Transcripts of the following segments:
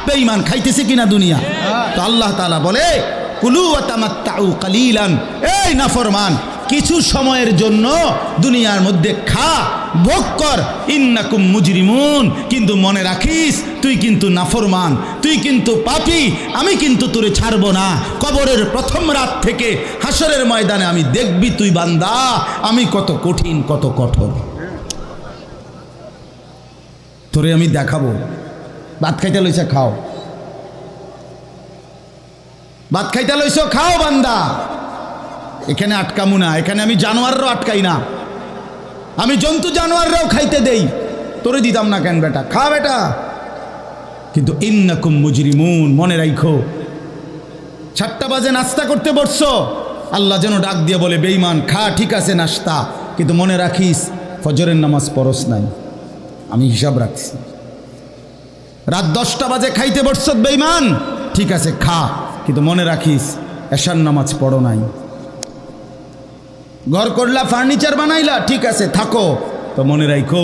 বেঈমান খাইতেছে কিনা দুনিয়া? তো আল্লাহ তাআলা বলে কুলু ওয়া তামাত্তাউ কালিলান, এই নাফরমান কিছু সময়ের জন্য দুনিয়ার মধ্যে খা, ভোগ কর, ইন্নাকুম মুজরিমুন, কিন্তু মনে রাখিস তুই কিন্তু নাফরমান, তুই কিন্তু পাপী, আমি কিন্তু তোরে ছাড়বো না। কবরের প্রথম রাত থেকে হাসরের ময়দানে আমি দেখবি তুই বান্দা আমি কত কঠিন কত কঠোর, তোরে আমি দেখাবো। ভাত খাইতে লইছে খাও, ভাত খাইতে লইছ খাও বান্দা, এখানে আটকামু না, এখানে আমি জানোয়াররাও আটকাই না, আমি জন্তু জানোয়াররাও খাইতে দেই, তোরে দিতাম না কেন বেটা, খা বেটা। কিন্তু ইন্নাকুম মুজরিমুন, মনে রাখো 7টা বাজে নাস্তা করতে বসছো, আল্লাহ যেন ডাক দিয়ে বলে বেঈমান খা, ঠিক আছে নাস্তা, কিন্তু মনে রাখিস ফজরের নামাজ পড়স নাই, আমি হিসাব রাখছি। রাত 10টা বাজে খাইতে বসছ বেঈমান, ঠিক আছে খা, কিন্তু মনে রাখিস এশার নামাজ পড়ো নাই। ঘর করলা, ফার্নিচার বানাইলা, ঠিক আছে থাকো, তো মনে রাখো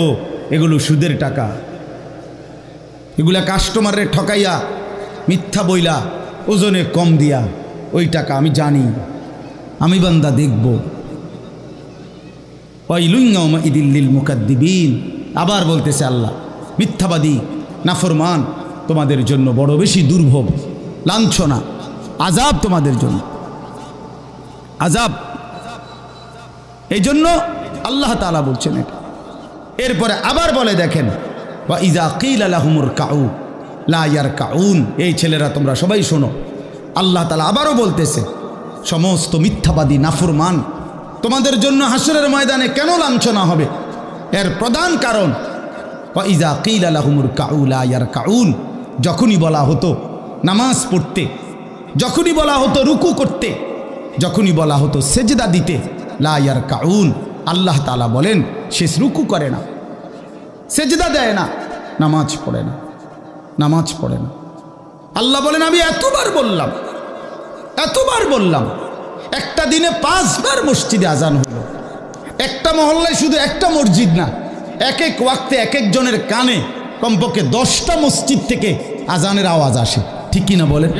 এগুলো সুদের টাকা, এগুলা কাস্টমারের ঠকাইয়া মিথ্যা বইলা ওজনে কম দিয়া ওই টাকা আমি জানি, আমি বান্দা দেখব। ওয়াইলুন ইয়াউমাইযিল লিল মুকাদ্দিবিন, আবার বলতেছে আল্লাহ মিথ্যাবাদী নাফরমান তোমাদের জন্য বড় বেশি দুর্ভোগ, লাঞ্ছনা, আযাব তোমাদের জন্য, আযাব। এই জন্য আল্লাহ তাআলা বলছেন এটা। এরপরে আবার বলে দেখেন ওয়া ইযা কিলা লাহুমুর কাউ লা ইয়ারকাউন, এই ছেলেরা তোমরা সবাই শোনো, আল্লাহ তাআলা আবারও বলতেছে সমস্ত মিথ্যাবাদী নাফরমান তোমাদের জন্য হাসরের ময়দানে কেন লাঞ্ছনা হবে, এর প্রধান কারণ ওয়া ইযা কিলা লাহুমুর কাউ লা ইয়ারকাউন, যখনই বলা হতো নামাজ পড়তে, যখনই বলা হতো রুকু করতে, যখনই বলা হতো সেজদা দিতে, লা ইয়ারকাউন, আল্লাহ তাআলা বলেন সে রুকু করে না, সেজদা দেয় না, নামাজ পড়ে না, নামাজ পড়ে না। আল্লাহ বলেন আমি এতবার বললাম, এতবার বললাম, একটা দিনে 5 বার মসজিদে আজান হলো, একটা মহল্লায় শুধু একটা মসজিদ না, এক এক ওয়াক্তে এক একজনের কানে কমপক্ষে 10টা মসজিদ থেকে আজানের আওয়াজ আসে, ঠিক কিনা বলেন?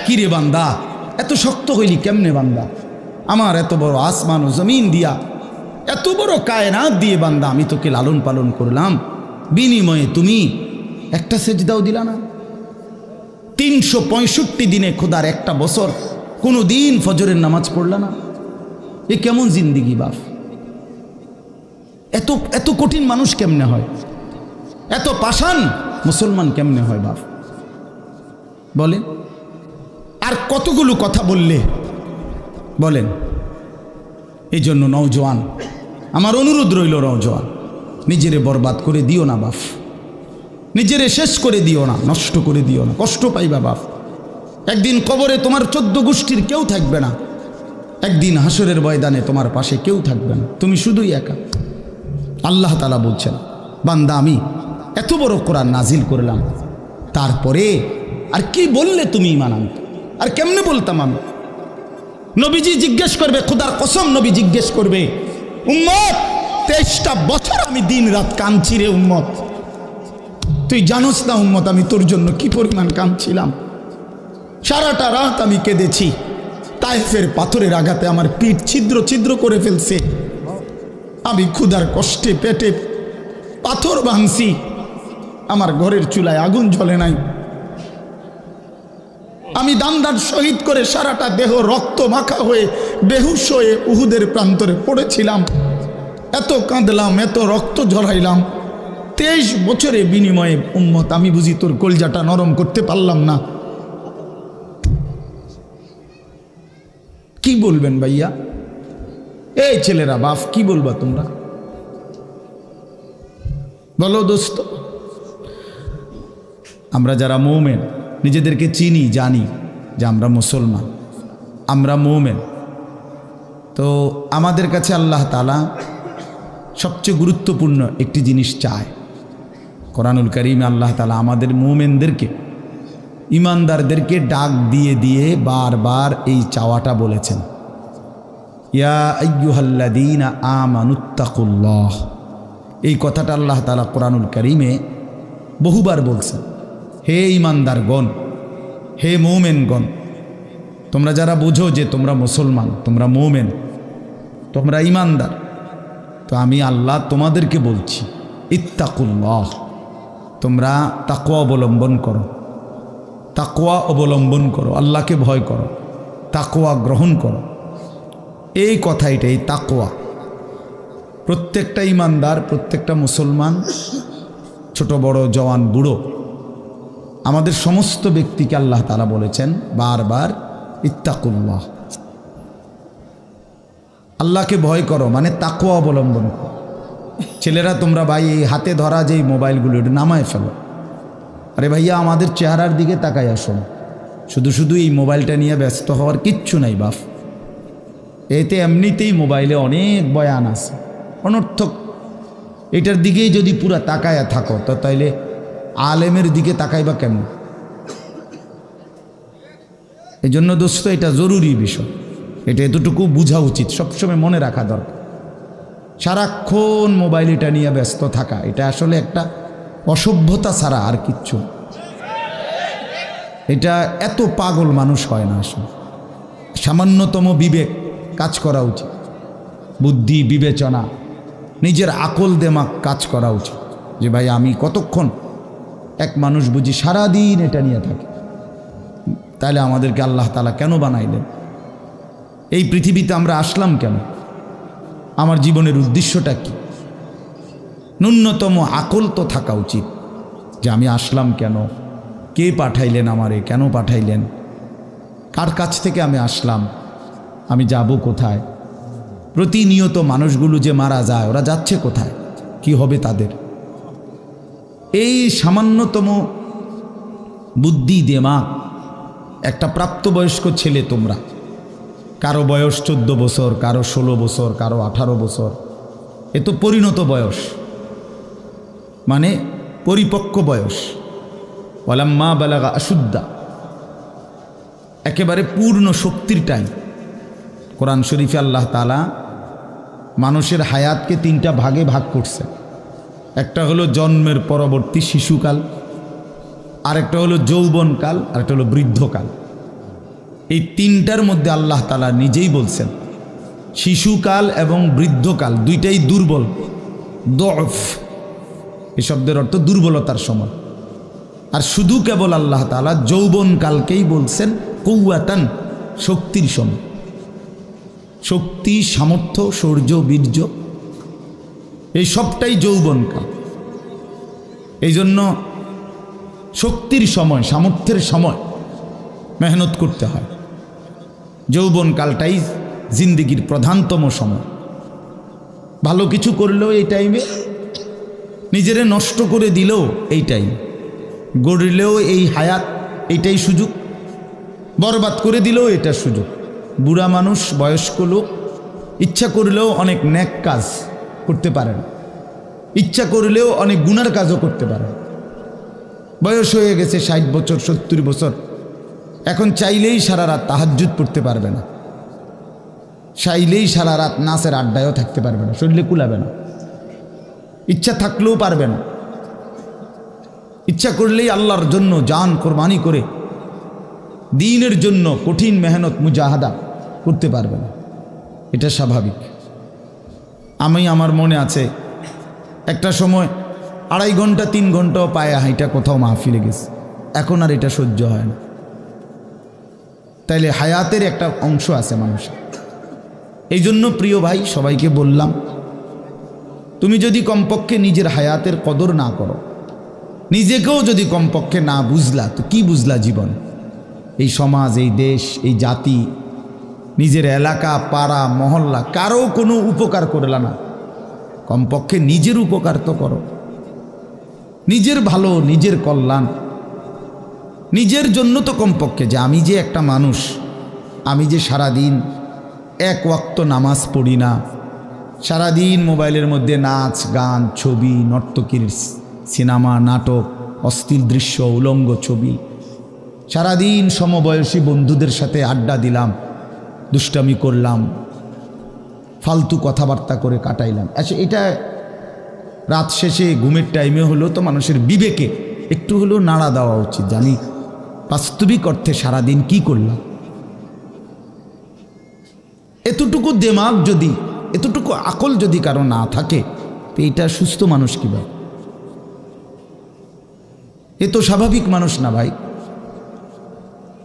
কি রে বান্দা এত শক্ত হইলি কেমনে বান্দা, আমার এত বড় আসমান ও জমিন দিয়া, এত বড় কায়নাত দিয়ে বান্দা আমি তোকে লালন পালন করলাম, বিনিময়ে তুমি একটা সেজদাও দিলা না। 365 দিনে খোদার একটা বছর কোনো দিন ফজরের নামাজ পড়লা না, এ কেমন জিন্দিগি বাপ? এত এত কঠিন মানুষ কেমনে হয়, এত পাষাণ মুসলমান কেমনে হয় বাপ বলেন? আর কতগুলো কথা বললে বলেন। এই জন্য নওজোয়ান, আমার অনুরোধ রইল, নওজোয়ান নিজেরে বরবাদ করে দিও না বাপ, নিজেরে শেষ করে দিও না, নষ্ট করে দিও না, কষ্ট পাইবা বাপ। একদিন কবরে তোমার 14 গোষ্ঠীর কেউ থাকবে না, একদিন হাসরের ময়দানে তোমার পাশে কেউ থাকবে না, তুমি শুধুই একা। আল্লাহ তাআলা বলছেন বান্দা আমি এত বড় কোরআন নাজিল করলাম, তারপরে আর কি বললে তুমি ঈমান আনতে, আর কেমনে বলতাম আমি? নবীজি জিজ্ঞেস করবে, খোদার কসম নবী জিজ্ঞেস করবে, উম্মত 23টা বছর আমি দিন রাত কাঁদছি রে উম্মত, তুই জানোস না উম্মত আমি তোর জন্য কি পরিমাণ কাঁদছিলাম, সারাটা রাত আমি কেঁদেছি, তায়েফের পাথরের আঘাতে আমার পিঠ ছিদ্র ছিদ্র করে ফেলছে, আমি ক্ষুধার কষ্টে পেটে পাথর ভাঙছি, আমার ঘরের চুলায় আগুন জ্বলে নাই, আমি দান্দার শহীদ করে সারাটা দেহ রক্ত মাখা হয়ে বেহুশ হয়ে উহুদের প্রান্তরে পড়েছিলাম, এত কাঁদলাম, এত রক্ত ঝরাইলাম, 23 বছরের বিনিময়ে উম্মত আমি বুঝি তোর কলজাটা নরম করতে পারলাম না। কি বলবেন ভাইয়া? এই ছেলেরা বাপ কি বলবা তোমরা বলো দোস্ত? আমরা যারা মুমিন নিজেদেরকে চিনি, জানি যে আমরা মুসলমান, আমরা মুমিন, তো আমাদের কাছে আল্লাহ তাআলা সবচেয়ে গুরুত্বপূর্ণ একটি জিনিস চায়। কোরআনুল কারীমে আল্লাহ তাআলা আমাদের মুমিনদেরকে, ইমানদারদেরকে ডাক দিয়ে দিয়ে বারবার এই চাওয়াটা বলেছেন, ইয়া আইয়ুহাল্লাযীনা আমানুত্তাকুল্লাহ। এই কথাটা আল্লাহ তাআলা কোরআনুল কারীমে বহুবার বলছেন, হে ঈমানদারগণ, হে মুমিনগণ, তোমরা যারা বুঝো যে তোমরা মুসলমান, তোমরা মুমিন, তোমরা ঈমানদার, তো আমি আল্লাহ তোমাদেরকে বলছি, ইত্তাকুল্লাহ, তোমরা তাকওয়া অবলম্বন করো, তাকওয়া অবলম্বন করো, আল্লাহকে ভয় করো, তাকওয়া গ্রহণ করো। এই কথা, এটাই তাকওয়া। প্রত্যেকটা ঈমানদার, প্রত্যেকটা মুসলমান, ছোট বড়, জওয়ান বুড়ো, আমাদের সমস্ত ব্যক্তিকে আল্লাহ তাআলা বলেছেন বারবার, ইত্তাকুল্লাহ, আল্লাহকে ভয় করো, মানে তাকওয়া অবলম্বন করো। ছেলেরা তোমরা ভাই এই হাতে ধরা যেই মোবাইলগুলো, এটা নামায় ফেলো। আরে ভাইয়া, আমাদের চেহারার দিকে তাকাই আসুন। শুধু শুধু এই মোবাইলটা নিয়ে ব্যস্ত হওয়ার কিচ্ছু নাই বাপ। এতে এমনিতেই মোবাইলে অনেক বয়ান আছে অনর্থক। এটার দিকেই যদি পুরা তাকায়া থাকো, তো তাইলে আলেমের দিকে তাকাইবা কেমন? এই জন্য দোস্ত, এটা জরুরি বিষয়, এটা এতটুকু বোঝা উচিত, সবসময় মনে রাখা দরকার। সারাক্ষণ মোবাইল এটা নিয়ে ব্যস্ত থাকা, এটা আসলে একটা অসভ্যতা ছাড়া আর কিচ্ছু। এটা এত পাগল মানুষ হয় না আসলে। সামান্যতম বিবেক কাজ করা উচিত, বুদ্ধি বিবেচনা, নিজের আকল দেমাগ কাজ করা উচিত, যে ভাই আমি কতক্ষণ। এক মানুষ বুঝি সারাদিন এটা নিয়ে থাকে, তাহলে আমাদেরকে আল্লাহ তাআলা কেন বানাইলেন? এই পৃথিবীতে আমরা আসলাম কেন? আমার জীবনের উদ্দেশ্যটা কি? ন্যূনতম আকল তো থাকা উচিত যে আমি আসলাম কেন, কে পাঠাইলেন আমারে, কেন পাঠাইলেন, কার কাছ থেকে আমি আসলাম, আমি যাব কোথায়। প্রতিনিয়ত মানুষগুলো যে মারা যায়, ওরা যাচ্ছে কোথায়, কি হবে তাদের? এই সামান্যতম বুদ্ধি দেমাগ একটা প্রাপ্তবয়স্ক ছেলে, তোমরা কারো বয়স 14 বছর, কারো 16 বছর, কারো 18 বছর, এ তো পরিণত বয়স, মানে পরিপক্ক বয়স। ওয়ালাম্মা বালাগা আশুদ্দা, একেবারে পূর্ণ শক্তির টাইম। কোরআন শরীফে আল্লাহ তাআলা মানুষের হায়াতকে 3টা ভাগে ভাগ করছে। একটা হলো জন্মের পরবর্তী শিশুকাল, আরেকটা হলো যৌবনকাল, আরেকটা হলো বৃদ্ধকাল। এই 3টার মধ্যে আল্লাহ তাআলা নিজেই বলছেন শিশুকাল এবং বৃদ্ধকাল দুইটাই দুর্বল, দফ, এই শব্দের অর্থ দুর্বলতার সময়। আর শুধু কেবল আল্লাহ তাআলা যৌবনকালকেই বলছেন কুওয়াতান, শক্তির সময়। শক্তি, সামর্থ্য, শৌর্য, বীর্য, এই সবটাই যৌবনকাল। এই জন্য শক্তির সময়, সামর্থ্যের সময় মেহনত করতে হয়। যৌবনকালটাই জিন্দেগির প্রধানতম সময়। ভালো কিছু করলেও এই টাইমে, নিজেরে নষ্ট করে দিলেও এই টাইম, গড়লেও এই হায়াত, এইটাই সুযোগ, বরবাদ করে দিলেও এটা সুযোগ। বুড়া মানুষ, বয়স্ক লোক ইচ্ছা করলেও অনেক নেক কাজ করতে পারেন, ইচ্ছা করলেও অনেক গুনার কাজও করতে পারেন। বয়স হয়ে গেছে 60 বছর, 70 বছর, এখন চাইলেই সারা রাত তাহাজ্জুদ পড়তে পারবে না, চাইলেই সারা রাত নাচের আড্ডায়ও থাকতে পারবে না, শরীরে কুলাবে না, ইচ্ছা থাকলেও পারবে না। ইচ্ছা করলেই আল্লাহর জন্য জান কোরবানি করে দ্বীনের জন্য কঠিন মেহনত মুজাহাদা করতে পারবে না, এটা স্বাভাবিক। আমার মনে আছে একটা সময় 2.5 ঘন্টা 3 ঘন্টাও পায়ে হাইটা কোথাও মাহফিলে গেছে, এখন আর এটা সহ্য হয় না। তাইলে হায়াতের একটা অংশ আছে মানুষের। এই জন্য প্রিয় ভাই, সবাইকে বললাম, তুমি যদি কমপক্ষে নিজের হায়াতের কদর না করো, নিজেকেও যদি কমপক্ষে না বুঝলা, তো কি বুঝলা জীবন? এই সমাজ, এই দেশ, এই জাতি, নিজের এলাকা, পাড়া, মহল্লা, কারো কোনো উপকার করলা না, কমপক্ষে নিজের উপকার তো করো। নিজের ভালো, নিজের কল্যাণ, নিজের জন্য তো কমপক্ষে, যে আমি যে একটা মানুষ, আমি যে সারাদিন 1 ওয়াক্ত নামাজ পড়ি না, সারাদিন মোবাইলের মধ্যে নাচ গান, ছবি, নর্তকীর সিনেমা, নাটক, অশ্লীল দৃশ্য, উলঙ্গ ছবি, সারাদিন সমবয়সী বন্ধুদের সাথে আড্ডা দিলাম, দুষ্টামি করলাম, ফালতু কথাবার্তা করে কাটাইলাম। আচ্ছা, এটা রাত শেষে ঘুমের টাইমে হলো তো মানুষের বিবেকে একটু হলেও নাড়া দেওয়া উচিত, জানি বাস্তবিক অর্থে সারাদিন কি করলাম। এতটুকু দিমাগ যদি, এতটুকু আকল যদি কারো না থাকে, তো এটা সুস্থ মানুষ কিভাবে? এ তো স্বাভাবিক মানুষ না ভাই,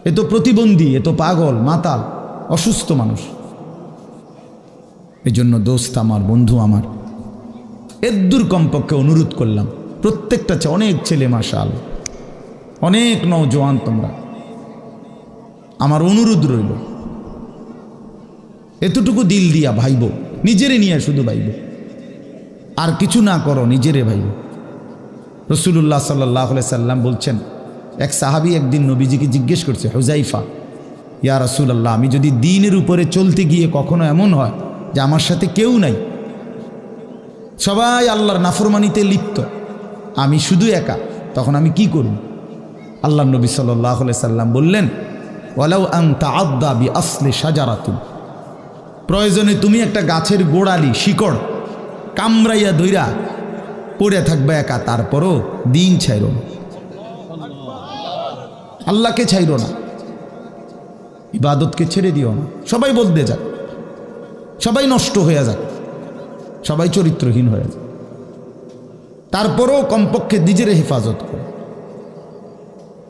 এ তো প্রতিবন্ধী, এ তো পাগল, মাতাল, অসুস্থ মানুষ। এজন্য দোস্ত আমার, বন্ধু আমার, এদ্দুর কমপক্ষে অনুরোধ করলাম, প্রত্যেকটা অনেক ছেলে মাশাআল্লাহ, অনেক নওজোয়ান তোমরা, আমার অনুরোধ রইল এতটুকু দিল দিয়া ভাইব, নিজেরে নিয়ে শুধু ভাইব, আর কিছু না করো, নিজেরে ভাইব। রাসূলুল্লাহ সাল্লাল্লাহু আলাইহি সাল্লাম বলছেন, এক সাহাবী একদিন নবীজিকে জিজ্ঞেস করছে, হুযাইফা, ইয়া রাসূলুল্লাহ, আমি যদি দ্বীনের উপরে চলতে গিয়ে কখনো এমন হয় যে আমার সাথে কেউ নাই, সবাই আল্লাহর নাফরমানিতে লিপ্ত, আমি শুধু একা, তখন আমি কি করব? আল্লাহর নবী সাল্লাল্লাহু আলাইহি সাল্লাম বললেন, ওয়ালাউ আন তাআদ্দা বিআসলি শাজারাতিন, প্রয়োজনে তুমি একটা গাছের গোড়ালি, শিকড় কামড়াইয়া ধইরা পড়ে থাকবে একা, তারপরও দিন ছাইরো না, আল্লাহকে ছাইরো না, ইবাদতকে ছেড়ে দিও না। সবাই বদলে যাক, সবাই নষ্ট হয়ে যাক, সবাই চরিত্রহীন হয়ে যাক, তারপরও কমপক্ষে নিজের হেফাজত করে।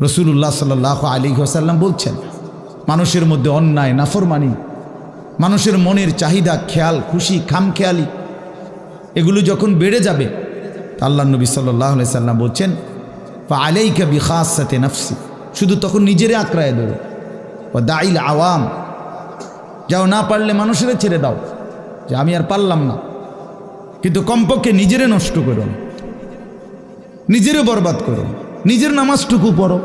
রাসূলুল্লাহ সাল্লাল্লাহু আলাইহি ওয়াসাল্লাম বলছেন, মানুষের মধ্যে অন্যায়, নাফরমানি, মানুষের মনের চাহিদা, খেয়াল খুশি, খামখেয়ালি, এগুলো যখন বেড়ে যাবে, আল্লাহ নবী সাল্লাল্লাহু আলাইহি সাল্লাম বলছেন, ফাআলাইকা বিখাসাতি নাফসি, শুধু তখন নিজেরে আঁকড়ায় ধরো, ও দাইল আওয়াম, যাও না পারলে মানুষের ছেড়ে দাও যে আমি আর পারলাম না, কিন্তু কমপক্ষে নিজেরে নষ্ট করো না, নিজেরে বরবাদ করো, নিজের নামাজটুকু পড়ো,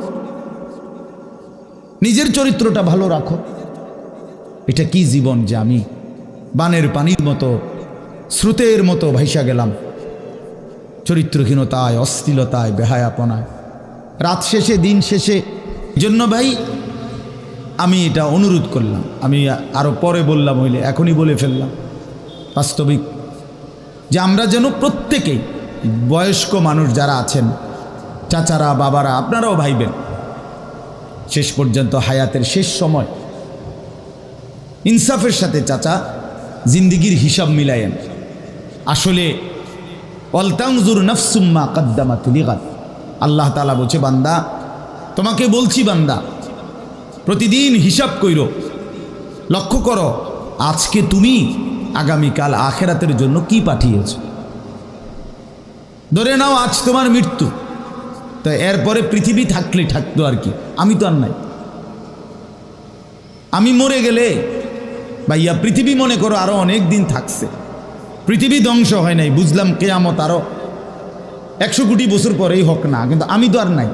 নিজের চরিত্রটা ভালো রাখো। এটা কি জীবন যে আমি বানের পানির মতো, স্রোতের মতো ভাইসা গেলাম, চরিত্রহীনতায়, অশ্লীলতায়, বেহায়াপনায়, রাত শেষে, দিন শেষে। জন্য ভাই আমি এটা অনুরোধ করলাম, আমি আরও পরে বললাম হইলে এখনই বলে ফেললাম, বাস্তবিক যে আমরা যেন প্রত্যেকেই, বয়স্ক মানুষ যারা আছেন, চাচারা, বাবারা, আপনারাও ভাইবেন, শেষ পর্যন্ত হায়াতের শেষ সময় ইনসাফের সাথে চাচা জিন্দিগির হিসাব মিলায়েন। আসলে ওয়ালতানজুর নাফসুম মা কদ্দামাত লিগাদ, আল্লাহ তাআলা বলছে, বান্দা তোমাকে বলছি, বান্দা প্রতিদিন হিসাব কইরো, লক্ষ্য করো আজকে তুমি আগামীকাল আখেরাতের জন্য কি পাঠিয়েছ। ধরে নাও আজ তোমার মৃত্যু, তো এরপরে পৃথিবী থাকলে থাকতো আর কি, আমি তো আর নাই। আমি মরে গেলে ভাইয়া পৃথিবী মনে করো আরো অনেক দিন থাকছে, পৃথিবী ধ্বংস হয় নাই, বুঝলাম কিয়ামত আরো 100 কোটি বছর পরেই হোক না, কিন্তু আমি তো আর নাই,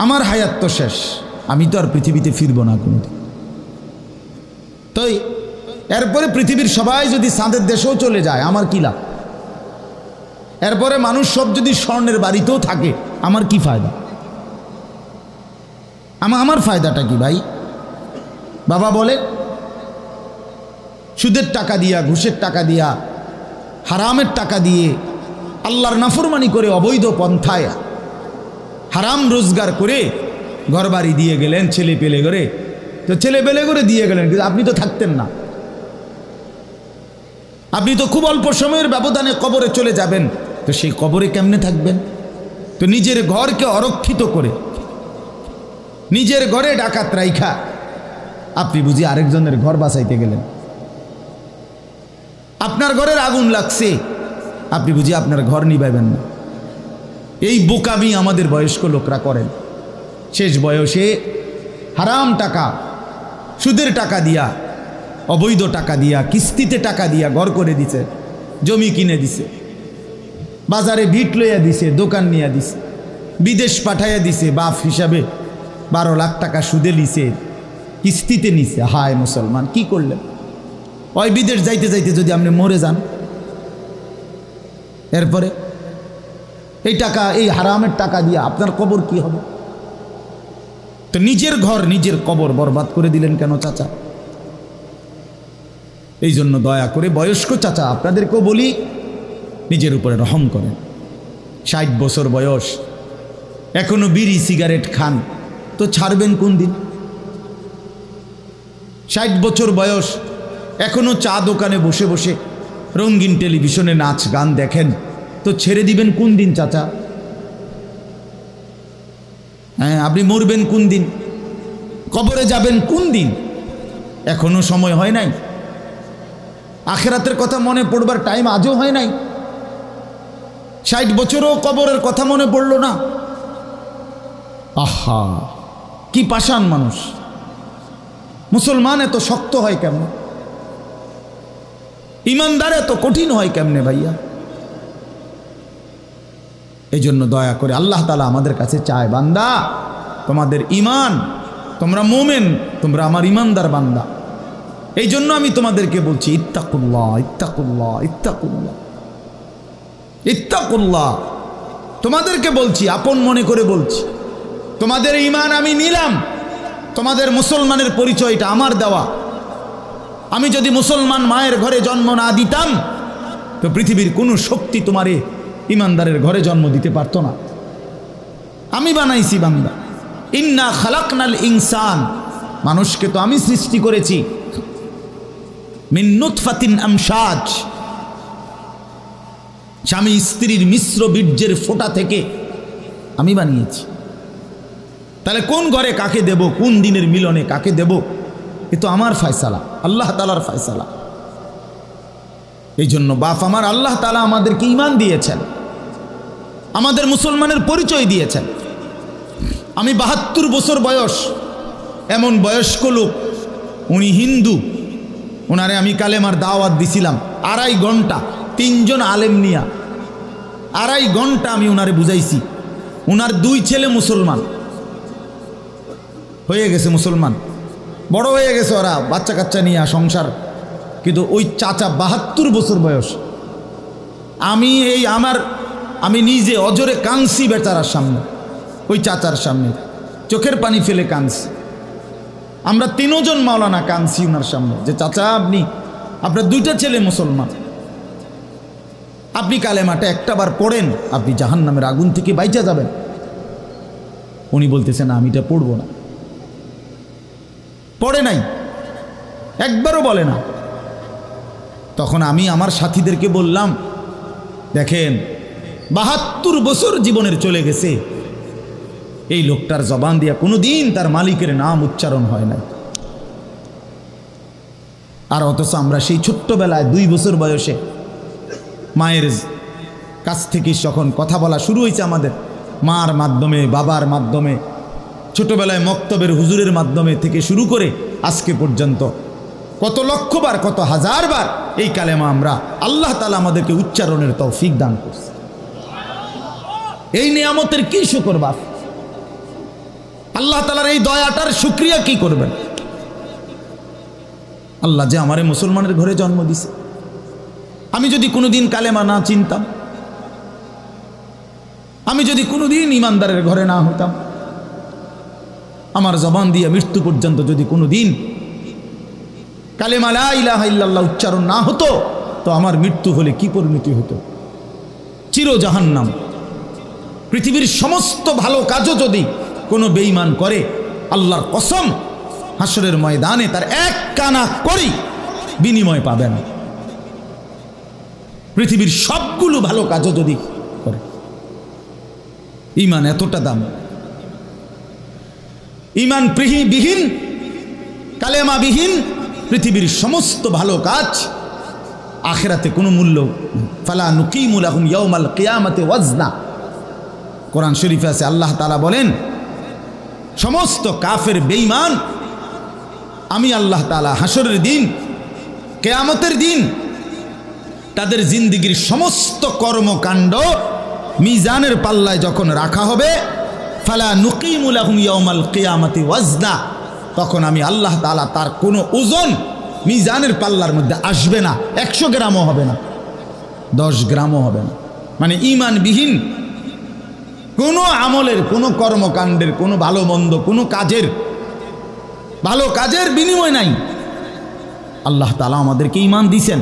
আমার হায়াত তো শেষ, আমি তো আর পৃথিবীতে ফিরবো না কোনোদিন। তো এরপরে পৃথিবীর সবাই যদি চাঁদের দেশেও চলে যায়, আমার কি লাভ? এরপরে মানুষ সব যদি স্বর্ণের বাড়িতেও থাকে, আমার কি ফায়দা? আমার ফায়দাটা কি ভাই? বাবা বলে, সুদের টাকা দিয়া, ঘুষের টাকা দিয়া, হারামের টাকা দিয়ে, আল্লাহর নাফরমানি করে, অবৈধ পন্থায় হারাম রোজগার করে ঘরবাড়ি দিয়ে গেলেন, ছেলে পেলে করে, তো ছেলে পেলে করে দিয়ে গেলেন, কিন্তু আপনি তো থাকতেন না, আপনি তো খুব অল্প সময়ের ব্যবধানে কবরে চলে যাবেন, তো সেই কবরে কেমনে থাকবেন? তো নিজের ঘরকে অরক্ষিত করে, নিজের ঘরে ডাকাত রাইখা আপনি বুঝি আরেকজনের ঘর বাঁচাইতে গেলেন। আপনার ঘরের আগুন লাগছে, আপনি বুঝি আপনার ঘর নিভাইবেন না। এই বোকামি আমাদের বয়স্ক লোকরা করেন। শেষ বয়সে হারাম টাকা, সুদের টাকা দিয়া, অবৈধ টাকা দিয়া, কিস্তিতে টাকা দিয়া ঘর করে দিছে, জমি কিনে দিছে, বাজারে ভিট লইয়া দিছে, দোকান নিয়ে দিছে, বিদেশ পাঠাইয়া দিছে, বাপ হিসাবে 12 লাখ টাকা সুদে নিছে, কিস্তিতে নিছে। হায় মুসলমান, কি করলেন? ওই বিদেশ যাইতে যাইতে যদি আপনি মরে যান, এরপরে এই টাকা, এই হারামের টাকা দিয়ে আপনার কবর কি হবে? তো নিজের ঘর, নিজের কবর বরবাদ করে দিলেন কেন চাচা? এই জন্য দয়া করে বয়স্ক চাচা আপনাদেরকেও বলি, নিজের উপরে রহম করেন, 60 বছর বয়স, এখনো বিড়ি সিগারেট খান, তো ছাড়বেন কোন দিন? 60 বছর বয়স, এখনো চা দোকানে বসে বসে রঙিন টেলিভিশনে নাচ গান দেখেন, তো ছেড়ে দিবেন কোন দিন চাচা? হ্যাঁ, আপনি মরবেন কোন দিন? কবরে যাবেন কোন দিন? এখনো সময় হয় নাই। আখিরাতের কথা মনে পড়বার টাইম আজও হয় নাই। 60 বছরও কবরের কথা মনে পড়লো না। আহা, কি পাষাণ মানুষ! মুসলমান এত শক্ত হয় কেমন? ইমানদার এত কঠিন হয় কেমনে ভাইয়া? এই জন্য দয়া করে আল্লাহ তাআলা আমাদের কাছে চায়, বান্দা তোমাদের ইমান, তোমরা মোমেন, তোমরা আমার ইমানদার বান্দা। এই জন্য আমি তোমাদেরকে বলছি ইত্তাকুল্লাহ, ইত্তাকুল্লাহ, ইত্তাকুল্লাহ, ইত্তাকুল্লাহ। তোমাদেরকে বলছি, আপন মনে করে বলছি, তোমাদের ইমান আমি নিলাম, তোমাদের মুসলমানের পরিচয়টা আমার দেওয়া। আমি যদি মুসলমান মায়ের ঘরে জন্ম না দিতাম, তো পৃথিবীর কোনো শক্তি তোমারে ইমানদারের ঘরে জন্ম দিতে পারতো না। আমি বানাইছি বান্দা। ইন্না খালাকনাল ইনসান, মানুষকে তো আমি সৃষ্টি করেছি মিন নুতফাতিন আমশাজ, স্বামী স্ত্রীর মিশ্র বীর্যের ফোঁটা থেকে আমি বানিয়েছি। তাহলে কোন ঘরে কাকে দেব, কোন দিনের মিলনে কাকে দেব, এ তো আমার ফয়সালা, আল্লাহ তাআলার ফয়সালা। এই জন্য বাপ আমার, আল্লাহ তাআলা আমাদেরকে ঈমান দিয়েছেন, আমাদের মুসলমানের পরিচয় দিয়েছেন। আমি 72 বছর বয়স, এমন বয়স্ক লোক, উনি হিন্দু, ওনারে আমি কালেমার দাওয়াত দিছিলাম 2.5 ঘন্টা, 3 জন আলেম নিয়া 2.5 ঘন্টা আমি ওনারে বুঝাইছি। ওনার 2 ছেলে মুসলমান হয়ে গেছে, মুসলমান বড় হয়ে গেছে, ওরা বাচ্চা কাচ্চা নিয়ে সংসার। কিন্তু ওই চাচা 72 বছর বয়স, আমি নিজে অজরে কাঁদছি বেচারার সামনে, ওই চাচার সামনে চোখের পানি ফেলে কাঁদছি। আমরা 3 জন মাওলানা কাঁদছি ওনার সামনে, যে চাচা আপনার 2টা ছেলে মুসলমান, আপনি কালেমাটা একটাবার পড়েন, আপনি জাহান্নামের আগুন থেকে বাইচা যাবেন। উনি বলতেছেন আমি এটা পড়বো না, পড়ে নাই, একবারও বলে না। তখন আমি আমার সাথীদেরকে বললাম, দেখেন 72 বছর জীবনের চলে গেছে, এই লোকটার জবান দিয়া কোনোদিন তার মালিকের নাম উচ্চারণ হয় না। আর অথচ আমরা সেই ছোট্টবেলায় 2 বছর বয়সে মায়ের কাছ থেকে যখন কথা বলা শুরু হয়েছে আমাদের, মার মাধ্যমে, বাবার মাধ্যমে, ছোটবেলায় মক্তবের হুজুরের মাধ্যমে থেকে শুরু করে আজকে পর্যন্ত কত লক্ষবার, কত হাজারবার এই কালেমা আমরা, আল্লাহ তাআলা আমাদেরকে উচ্চারণের তৌফিক দান করছে। এই নিয়ামতের কি শুকর বাপ? আল্লাহ তাআলার এই দয়াটার শুকরিয়া কি করবেন? আল্লাহ যে আমারে মুসলমানের ঘরে জন্ম দিছে। আমি যদি কোনোদিন কালেমা না চিনতাম, আমি যদি কোনোদিন ইমানদারের ঘরে না হতাম, আমার জবান দিয়ে মৃত্যু পর্যন্ত যদি কোনোদিন কালেমা লা ইলাহা ইল্লাল্লাহ উচ্চারণ না হতো, তো আমার মৃত্যু হলে কি পরিণতি হতো? চির জাহান্নাম। পৃথিবীর সমস্ত ভালো কাজও যদি কোনো বেঈমান করে, আল্লাহর কসম হাসরের ময়দানে তার 1 কানা করি বিনিময় পাবে না। পৃথিবীর সবগুলো ভালো কাজও যদি করে, ঈমান এতটা দাম। ঈমান বিহীন, কালেমা বিহীন পৃথিবীর সমস্ত ভালো কাজ আখিরাতে কোনো মূল্য। ফালা নুকিমু লাহুম ইয়াউমাল কিয়ামাতি ওয়াজনা। কোরআন শরীফে আছে, আল্লাহ তাআলা বলেন, সমস্ত কাফের বেঈমান আমি আল্লাহ তাআলা হাসরের দিন, কিয়ামতের দিন তাদের জিন্দেগীর সমস্ত কর্মকাণ্ড মিজানের পাল্লায় যখন রাখা হবে, ফালা নুকিমু লাহুম ইয়াউমাল কিয়ামাতি ওয়াজনা, তখন আমি আল্লাহ তাআলা তার কোনো ওজন মিজানের পাল্লার মধ্যে আসবে না। 100 গ্রামও হবে না, 10 গ্রামও হবে না। মানে ঈমানবিহীন কোনো আমলের, কোনো কর্মকাণ্ডের, কোনো ভালো মন্দ, কোনো ভালো কাজের বিনিময় নাই। আল্লাহ তাআলা আমাদেরকে ঈমান দিয়েছেন,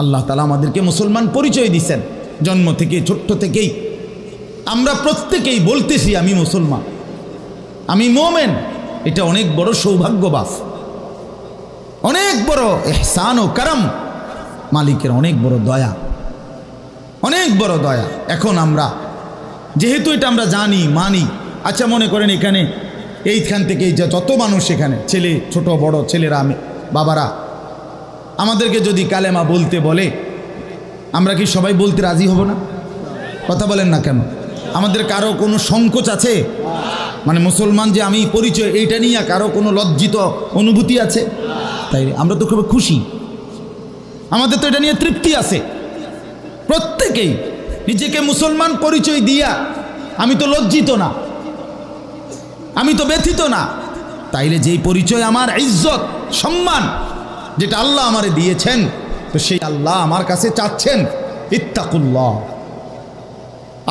আল্লাহ তাআলা আমাদেরকে মুসলমান পরিচয় দিয়েছেন। জন্ম থেকে ছোট্ট থেকেই আমরা প্রত্যেকেই বলতেছি আমি মুসলমান, আমি মোমেন। এটা অনেক বড় সৌভাগ্য বাস, অনেক বড় ইহসান ও করম, মালিকের অনেক বড় দয়া, অনেক বড় দয়া। এখন আমরা যেহেতু এটা আমরা জানি মানি, আচ্ছা মনে করেন এখানে এইখান থেকে যত মানুষ এখানে ছেলে ছোট বড় ছেলেরা বাবারা আমাদেরকে যদি কালেমা বলতে বলে আমরা কি সবাই বলতে রাজি হব না? কথা বলেন না কেন? আমাদের কারো কোনো সংকোচ আছে? মানে মুসলমান যে আমি পরিচয় এইটা নিয়ে কারো কোনো লজ্জিত অনুভূতি আছে? তাই আমরা তো খুব খুশি, আমাদের তো এটা নিয়ে তৃপ্তি আছে। প্রত্যেকেই নিজেকে মুসলমান পরিচয় দিয়া আমি তো লজ্জিত না, আমি তো ব্যথিত না। তাইলে যেই পরিচয় আমার ইজ্জত সম্মান যেটা আল্লাহ আমারে দিয়েছেন, তো সেই আল্লাহ আমার কাছে চাচ্ছেন ইত্তাকুল্লাহ,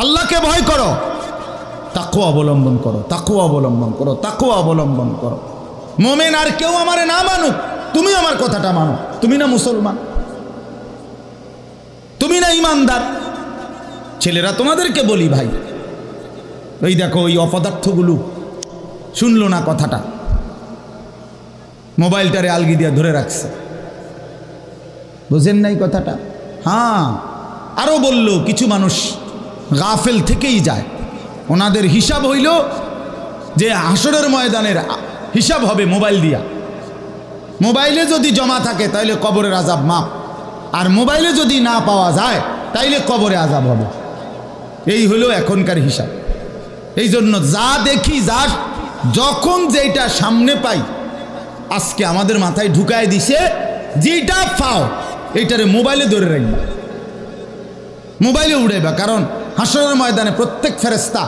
আল্লাহকে ভয় করো, তাকওয়া অবলম্বন করো, তাকওয়া অবলম্বন করো, তাকওয়া অবলম্বন করো। মোমেন আর কেউ আমারে না মানুক, তুমি আমার কথাটা মানো। তুমি না মুসলমান, তুমি না ইমানদার। ছেলেরা তোমাদেরকে বলি ভাই, ওই দেখো ওই অপদার্থগুলো শুনলো না কথাটা, মোবাইলটারে আলগি দিয়া ধরে রাখছে, বুঝেন নাই কথাটা? হ্যাঁ, আরো বলল কিছু মানুষ গাফেল থেকেই যায়, ওনাদের হিসাব হইল যে হাসরের ময়দানের হিসাব হবে মোবাইল দিয়া। মোবাইলে যদি জমা থাকে তাইলে কবরের আযাব মাপ, আর মোবাইলে যদি না পাওয়া যায় তাইলে কবরে আযাব হবে। এই হলো এখনকার হিসাব। এই জন্য যা দেখি, যা যখন যেটা সামনে পাই, আজকে আমাদের মাথায় ঢুকায় দিছে যেটা পাও এইটারে মোবাইলে ধরে রাখবা, মোবাইলে উড়াইবা। কারণ হাসরের ময়দানে প্রত্যেক ফেরেশতা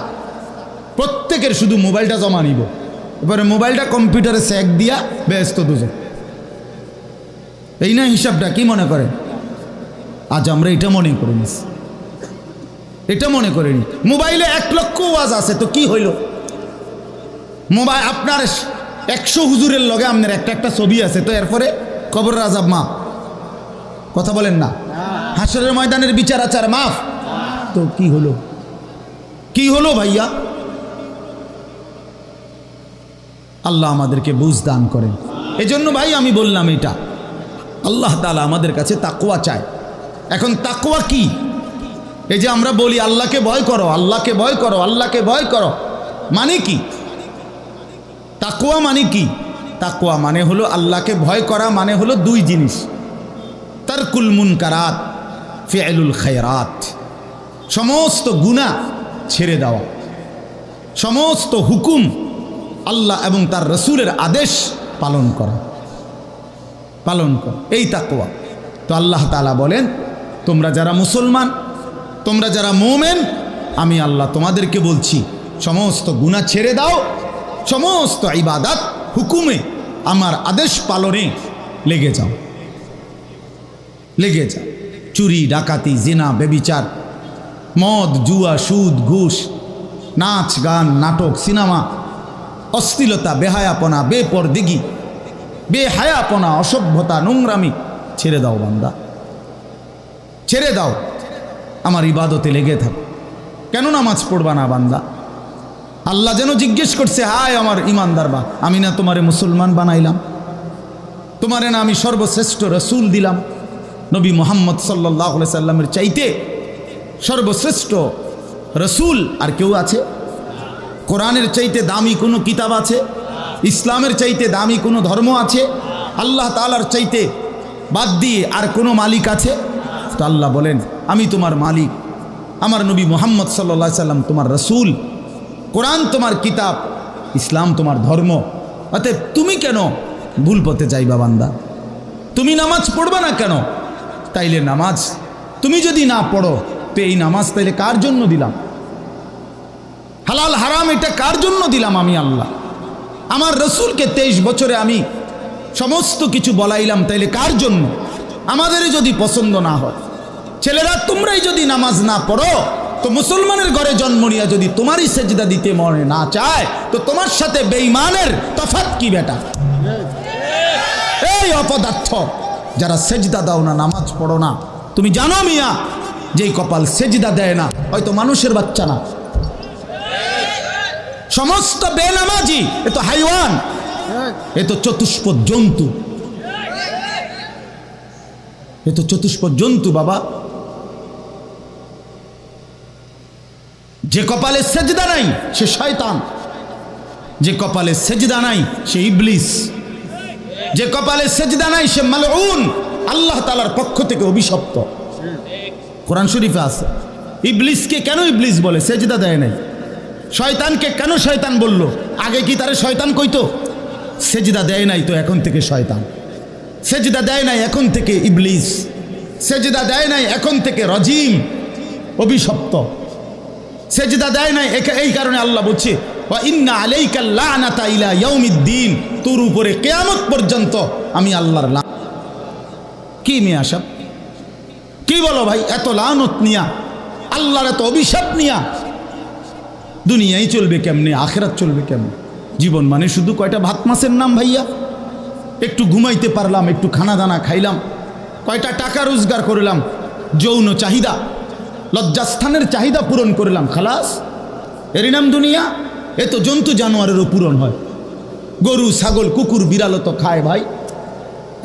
প্রত্যেকের শুধু মোবাইলটা জমা নিব, এবারে মোবাইলটা কম্পিউটারে সেক দিয়া ব্যস্ত দুজন। এই না হিসাবটা? কি মনে করেন? আজ আমরা এটা মনে করিনি, এটা মনে করিনি। মোবাইলে 1 লক্ষ ওয়াজ আছে, তো কি হইল? মোবাইল আপনার 100 হুজুরের লগে আপনার একটা ছবি আছে, তো এরপরে কবরের আযাব মাফ। কথা বলেন না? হাসরের ময়দানের বিচার আচার মাফ, তো কি হলো? কি হলো ভাইয়া? আল্লাহ আমাদেরকে বুঝ দান করেন। এই জন্য ভাই আমি বললাম এটা আল্লাহ তাআলা আমাদের কাছে তাকওয়া চায়। এখন তাকওয়া কি? এই যে আমরা বলি আল্লাহকে ভয় করো, আল্লাহকে ভয় করো, আল্লাহকে ভয় করো, মানে কি? তাকওয়া মানে কি? তাকওয়া মানে হলো আল্লাহকে ভয় করা, মানে হলো 2 জিনিস, তারকুল মুনকারাত, ফি'লুল খায়রাত। সমস্ত গুনাহ ছেড়ে দেওয়া, সমস্ত হুকুম আল্লাহ এবং তার রসুলের আদেশ পালন করা, পালন করা, এই তাকওয়া। তো আল্লাহ তাআলা বলেন তোমরা যারা মুসলমান, তোমরা যারা মুমিন, আমি আল্লাহ তোমাদেরকে বলছি সমস্ত গুনাহ ছেড়ে দাও, সমস্ত ইবাদত হুকুমে আমার আদেশ পালনে লেগে যাও, লেগে যাও। চুরি ডাকাতি জিনা বেবিচার মদ জুয়া সুদ ঘুষ নাচ গান নাটক সিনেমা অশ্লীলতা বেহায়াপনা বেপরদিগি বেহায়াপনা অসভ্যতা নোংরামি ছেড়ে দাও বান্দা, ছেড়ে দাও, আমার ইবাদতে লেগে থাকো। কেন নামাজ পড়বা না বান্দা? আল্লাহ যেন জিজ্ঞেস করছে, হায় আমার ইমানদার বা, আমি না তোমারে মুসলমান বানাইলাম, তোমারে না আমি সর্বশ্রেষ্ঠ রসুল দিলাম। নবী মুহাম্মদ সাল্লাল্লাহু আলাইহি সাল্লামের চাইতে সর্বশ্রেষ্ঠ রসুল আর কেউ আছে? কোরআনের চাইতে দামি কোনো কিতাব আছে? ইসলামের চাইতে দামি কোনো ধর্ম আছে? আল্লাহ তাআলার চাইতে বাদ দিয়ে আর কোনো মালিক আছে? তো আল্লাহ বলেন আমি তোমার মালিক, আমার নবী মুহাম্মদ সাল্লাল্লাহু আলাইহি সাল্লাম তোমার রসুল, কোরআন তোমার কিতাব, ইসলাম তোমার ধর্ম। অতএব তুমি কেন ভুল পথে যাইবা বান্দা? তুমি নামাজ পড়বা না কেন? তাইলে নামাজ তুমি যদি না পড়ো, তো এই নামাজ তাইলে কার জন্য দিলাম? হালাল হারাম এটা কার জন্য দিলাম? আমি আল্লাহ। আমার রসুলকে 23 বছরে আমি সমস্ত কিছু বলাইলাম, তাইলে কার জন্য? আমাদেরই যদি পছন্দ না হয়, ছেলেরা তোমরাই যদি নামাজ না পড়ো, তো মুসলমানের ঘরে জন্ম নিয়ে যদি তোমারই সেজদা দিতে মনে না চায়, তো তোমার সাথে বেঈমানের তফাৎ কি বেটা? এই অপদার্থ যারা সেজদা দাও না, নামাজ পড়ো না, তুমি জানো মিয়া যেই কপাল সেজদা দেয় না, হয়তো মানুষের বাচ্চা না, সমস্ত বেনামাজি এ তো হাইওয়ান, এ তো চতুষ্পদ জন্তু, এ তো চতুষ্পদ জন্তু বাবা। যে কপালে সেজদা নাই সে শয়তান, যে কপালে সেজদা নাই সে ইবলিস, যে কপালে সেজদা নাই সে মালউন, আল্লাহ তাআলার পক্ষ থেকে অভিশপ্ত। কোরআন শরীফে আছে। ইবলিসকে কেন ইবলিস বলে? সেজদা দেয় নাই। শয়তানকে কেন শয়তান বলল? আগে কি তারে শয়তান কইতো? সেজদা দেয় নাই তো এখন থেকে শয়তান, সেজদা দেয় নাই এখন থেকে ইবলিস, সেজদা দেয় নাই এখন থেকে রজিম, অভিশপ্ত। সেজদা দেয় নাই, এই কারণে আল্লাহ বলছে ওয়া ইন্না আলাইকাল লানাতা ইলা ইয়াউমিদ্দিন, তোর উপরে কিয়ামত পর্যন্ত আমি আল্লাহর লানত। কি মিয়া সব কি বলো ভাই? এত লানত নিয়া, আল্লাহর এত অভিশাপ নিয়া দুনিয়ায় চলবে কেমনে, আখিরাত চলবে কেমনে? জীবন মানে শুধু কয়টা ভাত মাছের নাম ভাইয়া? একটু ঘুমাইতে পারলাম, একটু খানা দানা খাইলাম, কয়টা টাকা রোজগার করলাম, যৌন চাহিদা, লজ্জাস্থানের চাহিদা পূরণ করলাম, খালাস, এরই নাম দুনিয়া? এ তো জন্তু জানোয়ারেরও পূরণ হয়। গরু ছাগল কুকুর বিড়ালও তো খায় ভাই,